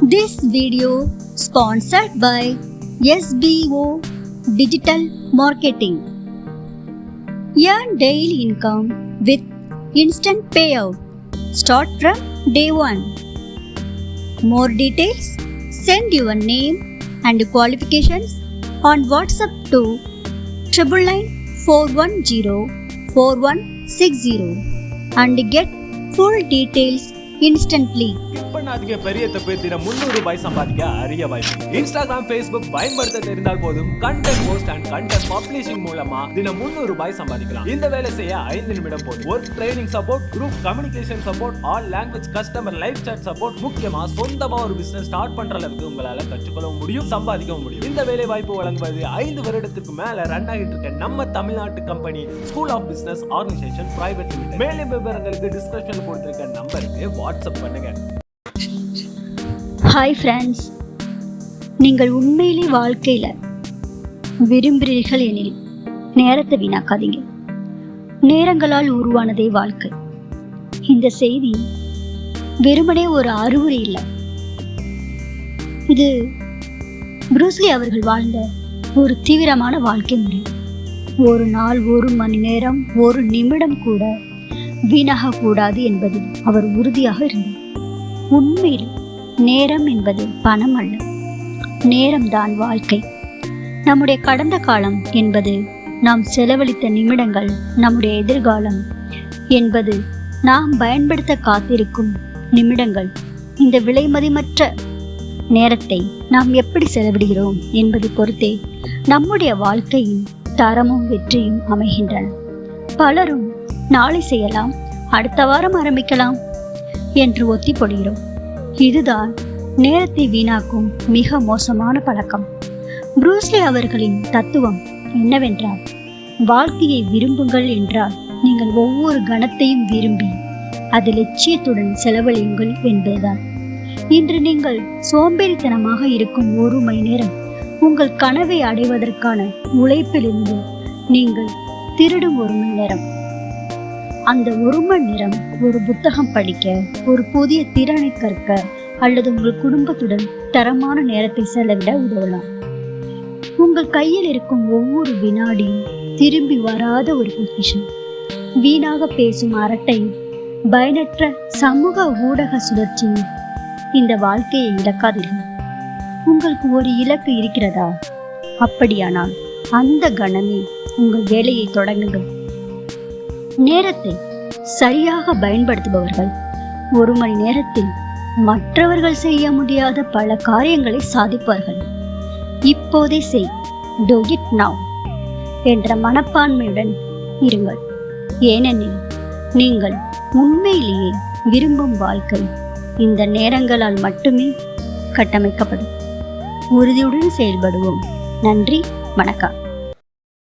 This video sponsored by SBO Digital Marketing. Earn daily income with instant payout. Start from day 1. More details, send your name and qualifications on WhatsApp to 999-410-4160 and get full details instantly. பண்ணாதீங்க, பெரிய தப்பு. தினம் 300 ரூபாய் சம்பாதிக்க அரிய வாய்ப்பு. Instagram, Facebook பயன்படுத்த தெரிந்தால் போதும் content post and content publishing மூலமா தினம் 300 ரூபாய் சம்பாதிக்கலாம். இந்த வேலை செய்ய 5 நிமிடம் போதும். Work training support, group communication support, all language customer live chat support, முக்கியமா சொந்தமா ஒரு பிசினஸ் ஸ்டார்ட் பண்ற அளவுக்கு உங்களால கற்றுக்கொள்ள முடியும், சம்பாதிக்கவும் முடியும். இந்த வேலை வாய்ப்பு வழங்குவது 5 வருடத்துக்கு மேல ரன் ஆகிட்டு இருக்க நம்ம தமிழ்நாட்டு company school of business organisation private limited. மேலும் விவரங்களுக்கு டிஸ்கிரிப்ஷன்ல கொடுத்திருக்க நம்பருக்கு வாட்ஸ்அப் பண்ணுங்க. ஹாய் ஃப்ரெண்ட்ஸ், நீங்கள் உண்மையிலே வாழ்க்கையில் விரும்புகிறீர்கள் எனில் நேரத்தை வீணாக்காதீங்க. நேரங்களால் உருவானதே வாழ்க்கை. இந்த செய்தி வெறுமனே ஒரு அறிவுரை இல்லை, இது ப்ரூஸ்லி அவர்கள் வாழ்ந்த ஒரு தீவிரமான வாழ்க்கை முறை. ஒரு நாள், ஒரு மணி நேரம், ஒரு நிமிடம் கூட வீணாக கூடாது என்பதில் அவர் உறுதியாக இருந்தார். உண்மையில் நேரம் என்பது பணம் அல்ல, நேரம்தான் வாழ்க்கை. நம்முடைய கடந்த காலம் என்பது நாம் செலவழித்த நிமிடங்கள், நம்முடைய எதிர்காலம் என்பது நாம் பயன்படுத்த காத்திருக்கும் நிமிடங்கள். இந்த விலைமதிமற்ற நேரத்தை நாம் எப்படி செலவிடுகிறோம் என்பதை பொறுத்தே நம்முடைய வாழ்க்கையின் தரமும் வெற்றியும் அமைகின்றன. பலரும் நாளை செய்யலாம், அடுத்த வாரம் ஆரம்பிக்கலாம் என்று ஒத்தி போடுகிறோம். இதுதான் நேரத்தை வீணாக்கும் மிக மோசமான பழக்கம். ப்ரூஸ்லி அவர்களின் தத்துவம் என்னவென்றால், வாழ்க்கையை விரும்புங்கள் என்றால் நீங்கள் ஒவ்வொரு கணத்தையும் விரும்பி அது லட்சியத்துடன் செலவழியுங்கள் என்பதுதான். இன்று நீங்கள் சோம்பேறித்தனமாக இருக்கும் 1 மணி நேரம் உங்கள் கனவை அடைவதற்கான உழைப்பிலிருந்து நீங்கள் திருடும் 1 மணி நேரம். அந்த 1 மணி நேரம் ஒரு புத்தகம் படிக்க, ஒரு புதிய திறனை கற்க அல்லது உங்கள் குடும்பத்துடன் தரமான நேரத்தை செலவிட உதவலாம். உங்கள் கையில் இருக்கும் ஒவ்வொரு வினாடியும் திரும்பி வராத ஒரு பொக்கிஷம். வீணாக பேசும் அரட்டையும் பயனற்ற சமூக ஊடக சுழற்சியும் இந்த வாழ்க்கையை இழக்காதீர்கள். உங்களுக்கு ஒரு இலக்கு இருக்கிறதா? அப்படியானால் அந்த கணமே உங்கள் வேலையை தொடங்குங்கள். நேரத்தை சரியாக பயன்படுத்துபவர்கள் 1 மணி நேரத்தில் மற்றவர்கள் செய்ய முடியாத பல காரியங்களை சாதிப்பார்கள். இப்போதே செய், do it now என்ற மனப்பான்மையுடன் இருங்கள். ஏனெனில் நீங்கள் உண்மையிலேயே விரும்பும் வாழ்க்கை இந்த நேரங்களால் மட்டுமே கட்டமைக்கப்படும். உறுதியுடன் செயல்படுவோம். நன்றி, வணக்கம்.